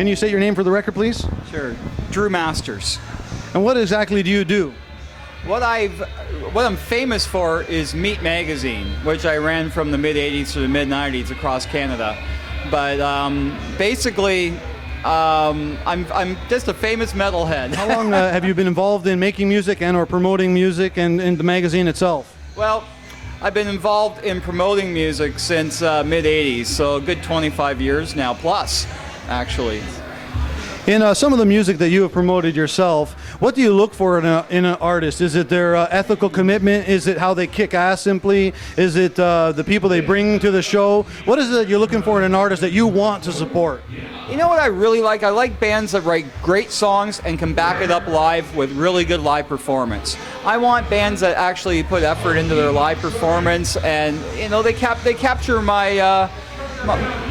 Can you say your name for the record, please? Sure. Drew Masters. And what exactly do you do? What I'm famous for is M.E.A.T magazine, which I ran from the mid-'80s to the mid-'90s across Canada. But basically, I'm just a famous metalhead. How long have you been involved in making music and or promoting music and the magazine itself? Well, I've been involved in promoting music since mid-'80s, so a good 25 years now, plus, actually. In some of the music that you have promoted yourself, what do you look for in an artist? Is it their ethical commitment? Is it how they kick ass simply? Is it the people they bring to the show? What is it that you're looking for in an artist that you want to support? You know what I really like? I like bands that write great songs and can back it up live with really good live performance. I want bands that actually put effort into their live performance, and you know they capture my.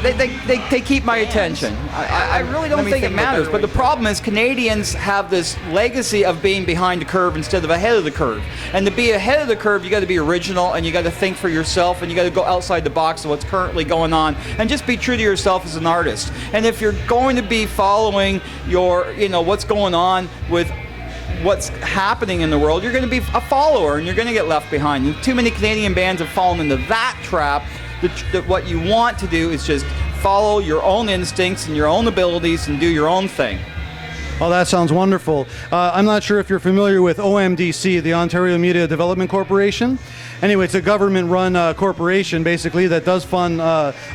They keep my attention. I really don't think it matters, but the problem is Canadians have this legacy of being behind the curve instead of ahead of the curve. And to be ahead of the curve, you got to be original, and you got to think for yourself, and you got to go outside the box of what's currently going on, and just be true to yourself as an artist. And if you're going to be following what's going on with what's happening in the world, you're going to be a follower, and you're going to get left behind. And too many Canadian bands have fallen into that trap. That what you want to do is just follow your own instincts and your own abilities and do your own thing. Oh, that sounds wonderful. I'm not sure if you're familiar with OMDC, the Ontario Media Development Corporation. Anyway, it's a government-run corporation, basically, that does fund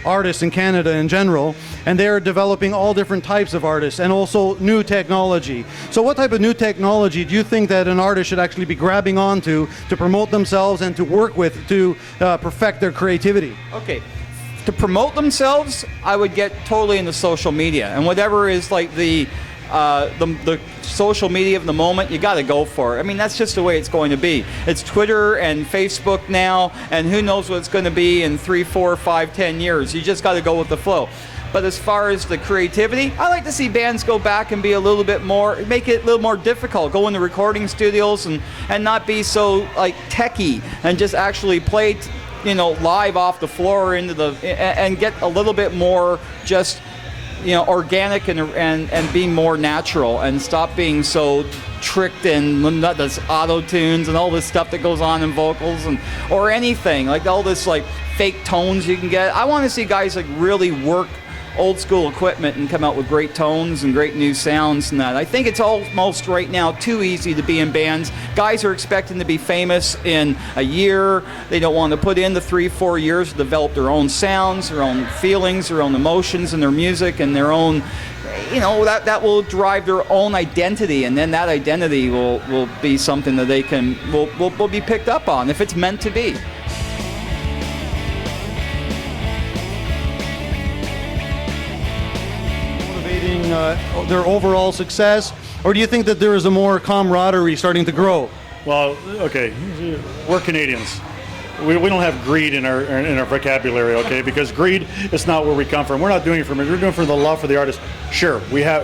artists in Canada in general, and they're developing all different types of artists and also new technology. So what type of new technology do you think that an artist should actually be grabbing onto to promote themselves and to work with to perfect their creativity? Okay. To promote themselves, I would get totally into social media, and whatever is like the social media of the moment, you got to go for it. I mean, that's just the way it's going to be. It's Twitter and Facebook now, and who knows what it's going to be in 3, 4, 5, 10 years. You just got to go with the flow. But as far as the creativity, I like to see bands go back and be a little bit more, make it a little more difficult. Go into recording studios and not be so like techie and just actually play, live off the floor and get a little bit more just organic and being more natural, and stop being so tricked in this auto tunes and all this stuff that goes on in vocals or anything like all this like fake tones you can get. I want to see guys like really work old school equipment and come out with great tones and great new sounds and that. I think it's almost right now too easy to be in bands. Guys are expecting to be famous in a year. They don't want to put in the 3, 4 years to develop their own sounds, their own feelings, their own emotions in their music, and their own, that will drive their own identity, and then that identity will be something that they will be picked up on if it's meant to be. Their overall success, or do you think that there is a more camaraderie starting to grow? Well, okay, we're Canadians. We don't have greed in our vocabulary, okay? Because greed is not where we come from. We're not doing it for money. We're doing it for the love for the artist. Sure, we have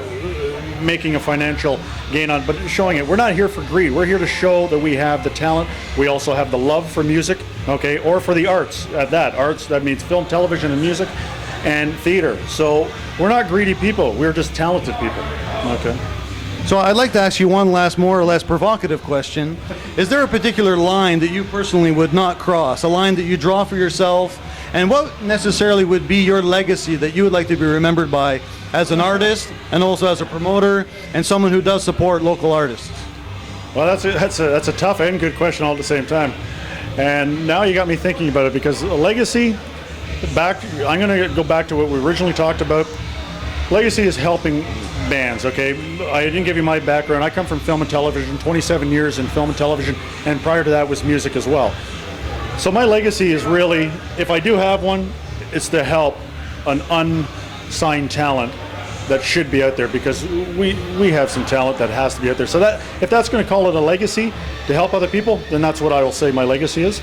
making a financial gain on, but showing it. We're not here for greed. We're here to show that we have the talent. We also have the love for music, okay, or for the arts. At that arts, that means film, television, and music, and theater. So we're not greedy people. We're just talented people. Okay. So I'd like to ask you one last more or less provocative question. Is there a particular line that you personally would not cross, a line that you draw for yourself, and what necessarily would be your legacy that you would like to be remembered by as an artist and also as a promoter and someone who does support local artists? Well, that's a tough and good question all at the same time. And now you got me thinking about it, because a legacy, I'm going to go back to what we originally talked about. Legacy is helping bands, okay? I didn't give you my background. I come from film and television, 27 years in film and television, and prior to that was music as well. So my legacy is really, if I do have one, it's to help an unsigned talent that should be out there, because we have some talent that has to be out there. So that if that's going to call it a legacy to help other people, then that's what I will say my legacy is.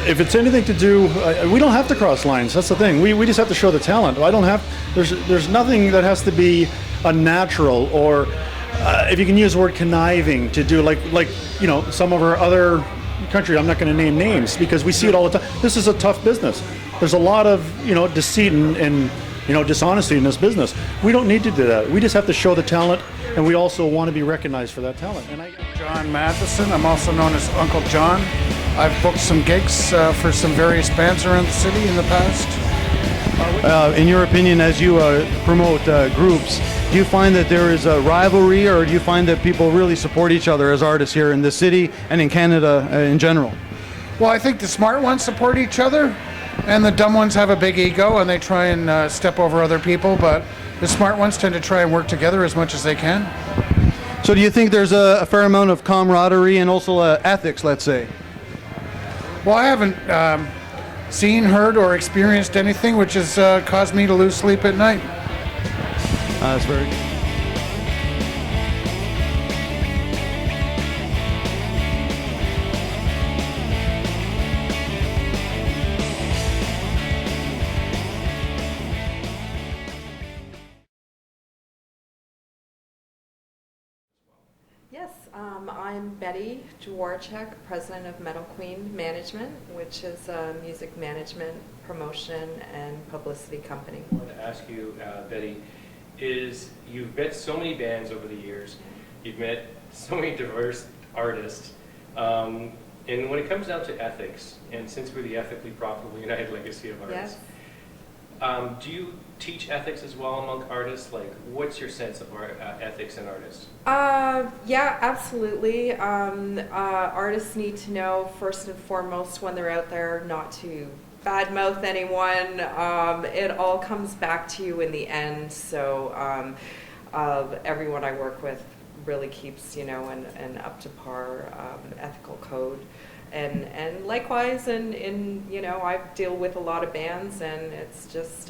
If it's anything to do, we don't have to cross lines. That's the thing. We just have to show the talent. There's nothing that has to be unnatural, or if you can use the word conniving to do like some of our other country. I'm not going to name names because we see it all the time. This is a tough business. There's a lot of deceit and dishonesty in this business. We don't need to do that. We just have to show the talent, and we also want to be recognized for that talent. John Matheson. I'm also known as Uncle John. I've booked some gigs for some various bands around the city in the past. In your opinion, as you promote groups, do you find that there is a rivalry, or do you find that people really support each other as artists here in the city and in Canada in general? Well, I think the smart ones support each other, and the dumb ones have a big ego and they try and step over other people, but the smart ones tend to try and work together as much as they can. So do you think there's a fair amount of camaraderie and also ethics, let's say? Well, I haven't seen, heard, or experienced anything which has caused me to lose sleep at night. That's very good. Yes, I'm Betty Dworatschek, president of Metal Queen Management, which is a music management, promotion, and publicity company. I wanted to ask you, Betty, you've met so many bands over the years, you've met so many diverse artists, and when it comes down to ethics, and since we're the ethically profitable United Legacy of Artists, do you teach ethics as well among artists? Like, what's your sense of ethics in artists? Yeah, absolutely. Artists need to know, first and foremost, when they're out there, not to badmouth anyone. It all comes back to you in the end. So everyone I work with really keeps, an up to par ethical code. And likewise, I deal with a lot of bands, and it's just,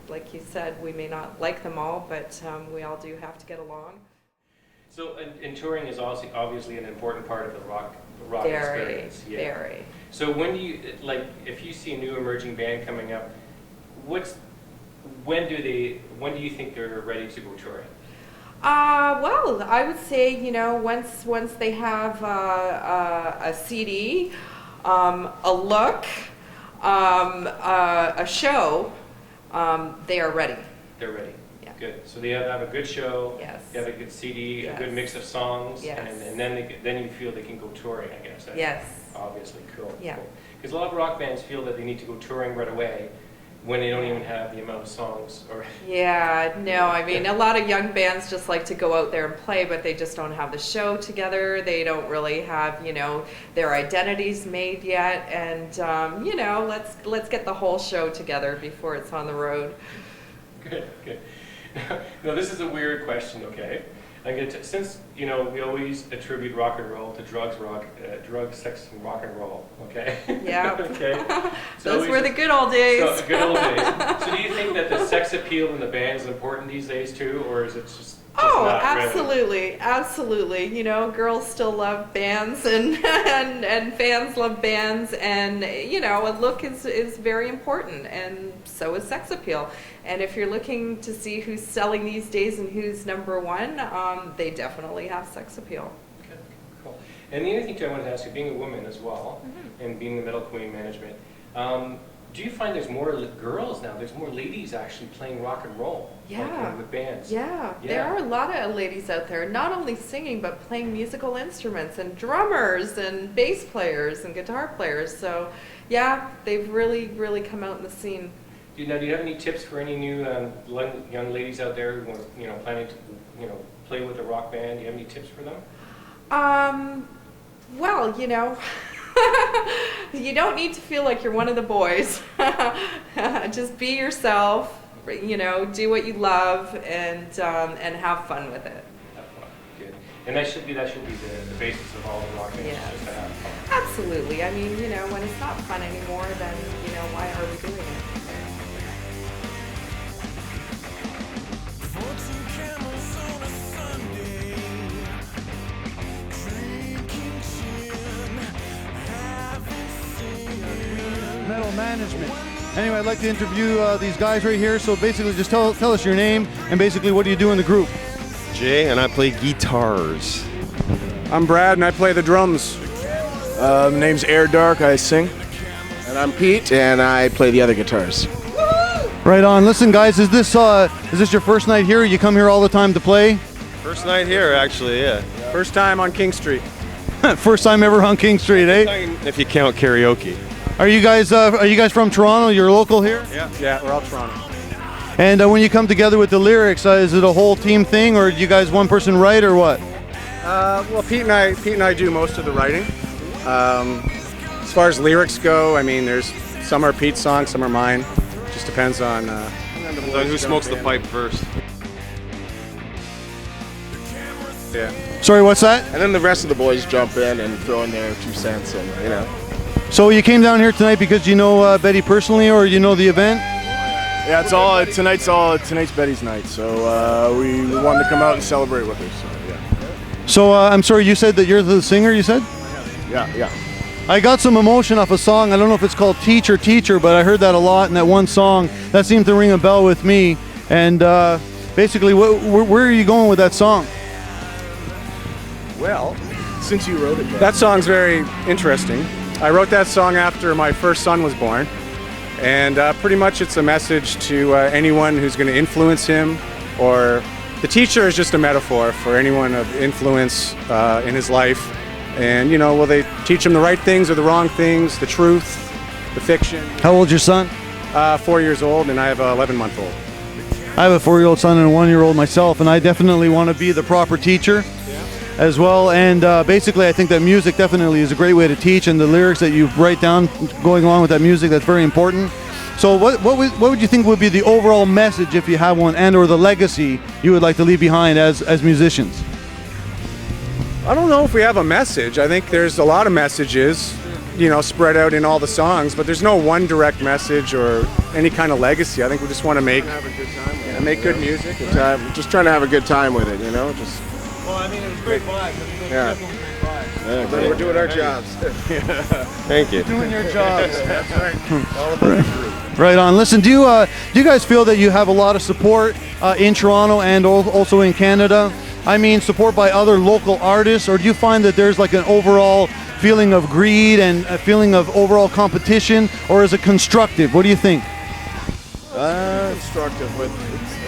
like you said, we may not like them all, but we all do have to get along. So, and touring is obviously an important part of the rock experience. Very. So when do you, if you see a new emerging band coming up, when do you think they're ready to go touring? Well, I would say, once they have a CD, a look, a show, they are ready. They're ready. Yeah. Good. So they have a good show. Yes. They have a good CD, Yes. a good mix of songs, Yes. and then you feel they can go touring, I guess. Yes. Obviously, cool. Yeah. Because a lot of rock bands feel that they need to go touring right away when they don't even have the amount of songs. Yeah, no, I mean, a lot of young bands just like to go out there and play, but they just don't have the show together. They don't really have, their identities made yet. And, let's get the whole show together before it's on the road. Good. Now, this is a weird question, okay? Since, we always attribute rock and roll to drugs, sex, and rock and roll, okay? Yeah. Okay. Those were the good old days. So, good old days. So do you think that the sex appeal in the band is important these days too, or is it just not absolutely, really? Absolutely. Girls still love bands, and fans love bands, and a look is very important, and so is sex appeal. And if you're looking to see who's selling these days and who's number one, they definitely have sex appeal. Okay, cool. And the other thing too, I wanted to ask you, being a woman as well, and being the Metal Queen Management, do you find there's more girls now? There's more ladies actually playing rock and roll, with bands. Yeah, there are a lot of ladies out there, not only singing, but playing musical instruments, and drummers, and bass players, and guitar players. So, yeah, they've really, really come out in the scene. Do you have any tips for any new young ladies out there who are planning to play with a rock band? Do you have any tips for them? Well, you don't need to feel like you're one of the boys. Just be yourself. Do what you love, and have fun with it. Have fun. Good. And that should be the basis of all the rock bands. Yes. Just to have fun. Absolutely. I mean, when it's not fun anymore, then why are we doing it? Metal Management. Anyway, I'd like to interview these guys right here. So basically, just tell us your name and basically what do you do in the group? Jay, and I play guitars. I'm Brad, and I play the drums. The name's Air Dark, I sing. And I'm Pete, and I play the other guitars. Woo! Right on. Listen, guys, is this your first night here? You come here all the time to play? First night here, actually, yeah. First time on King Street. First time ever on King Street, eh? If you count karaoke. Are you guys from Toronto? You're local here? Yeah, we're all Toronto. And when you come together with the lyrics, is it a whole team thing, or do you guys one person write, or what? Well, Pete and I do most of the writing. As far as lyrics go, I mean, some are Pete's songs, some are mine. Just depends on Who smokes the pipe first? Yeah. Sorry, what's that? And then the rest of the boys jump in and throw in their 2 cents, and you know. So you came down here tonight because you know Betty personally, or you know the event? Yeah, tonight's Betty's night, so we wanted to come out and celebrate with her. So yeah. So I'm sorry, you said that you're the singer. You said? Yeah. I got some emotion off a song. I don't know if it's called Teacher, but I heard that a lot in that one song. That seemed to ring a bell with me. And basically, where are you going with that song? Well, since you wrote it, That song's very interesting. I wrote that song after my first son was born. And pretty much it's a message to anyone who's going to influence him, or the teacher is just a metaphor for anyone of influence in his life. And, you know, will they teach him the right things or the wrong things, the truth, the fiction? How old's your son? 4 years old, and I have an 11-month-old. I have a 4-year-old son and a 1-year-old myself, and I definitely want to be the proper teacher as well. And basically, I think that music definitely is a great way to teach, and the lyrics that you write down going along with that music, that's very important. So what would you think would be the overall message, if you have one, and or the legacy you would like to leave behind as musicians? I don't know if we have a message. I think there's a lot of messages, you know, spread out in all the songs, but there's no one direct message or any kind of legacy. I think we just want to make good music. good time. Just trying to have a good time with it, you know. Just. Well, I mean, it was great vibes. Yeah. But we're doing our jobs. Thank you. Doing your jobs. That's right. Right on. Listen, do you guys feel that you have a lot of support in Toronto and also in Canada? I mean, support by other local artists, or do you find that there's like an overall feeling of greed and a feeling of overall competition, or is it constructive? What do you think? Constructive with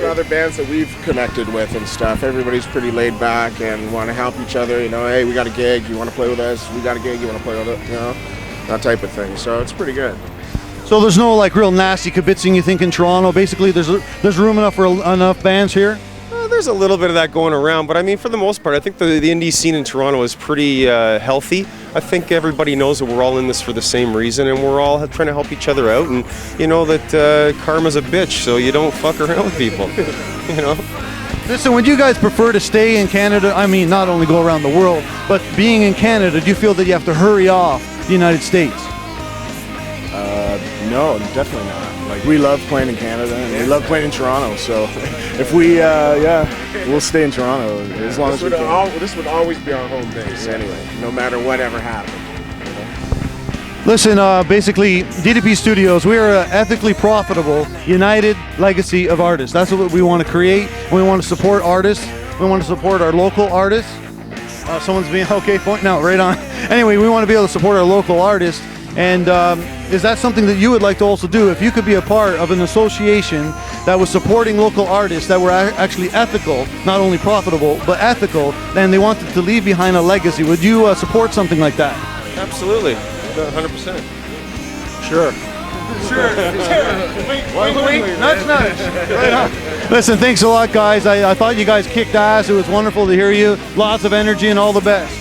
other bands that we've connected with and stuff. Everybody's pretty laid back and want to help each other. You know, hey, we got a gig, you want to play with us? We got a gig, you want to play with us? You know, that type of thing. So it's pretty good. So there's no like real nasty kibitzing, you think, in Toronto? Basically, there's room enough for enough bands here. There's a little bit of that going around, but I mean, for the most part, I think the indie scene in Toronto is pretty healthy. I think everybody knows that we're all in this for the same reason, and we're all trying to help each other out, and you know that karma's a bitch, so you don't fuck around with people, you know? Listen, would you guys prefer to stay in Canada? I mean, not only go around the world, but being in Canada, do you feel that you have to hurry off the United States? No, definitely not. Like, we love playing in Canada and we love playing in Toronto. So if we, we'll stay in Toronto as long as we can. This would always be our home base anyway, No matter whatever happens. Listen, basically, D.D.P Studios, we are an ethically profitable, united legacy of artists. That's what we want to create. We want to support artists. We want to support our local artists. Someone's being, okay, pointing out, right on. Anyway, we want to be able to support our local artists. And is that something that you would like to also do? If you could be a part of an association that was supporting local artists that were actually ethical, not only profitable, but ethical, and they wanted to leave behind a legacy, would you support something like that? Absolutely, 100%. Sure. Wink, nudge. Right on. Listen, thanks a lot, guys. I thought you guys kicked ass. It was wonderful to hear you. Lots of energy and all the best.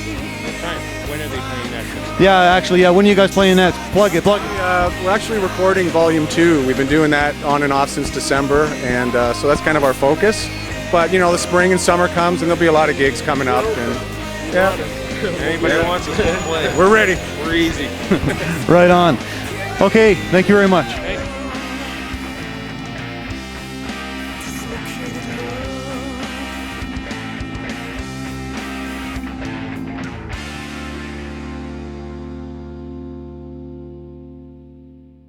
When are they playing next? Yeah, actually, when are you guys playing next? Plug it. We're actually recording Volume 2. We've been doing that on and off since December, and so that's kind of our focus. But, you know, the spring and summer comes, and there'll be a lot of gigs coming up. And yeah, Anybody who wants us to play, we're ready. we're easy. Right on. Okay, thank you very much.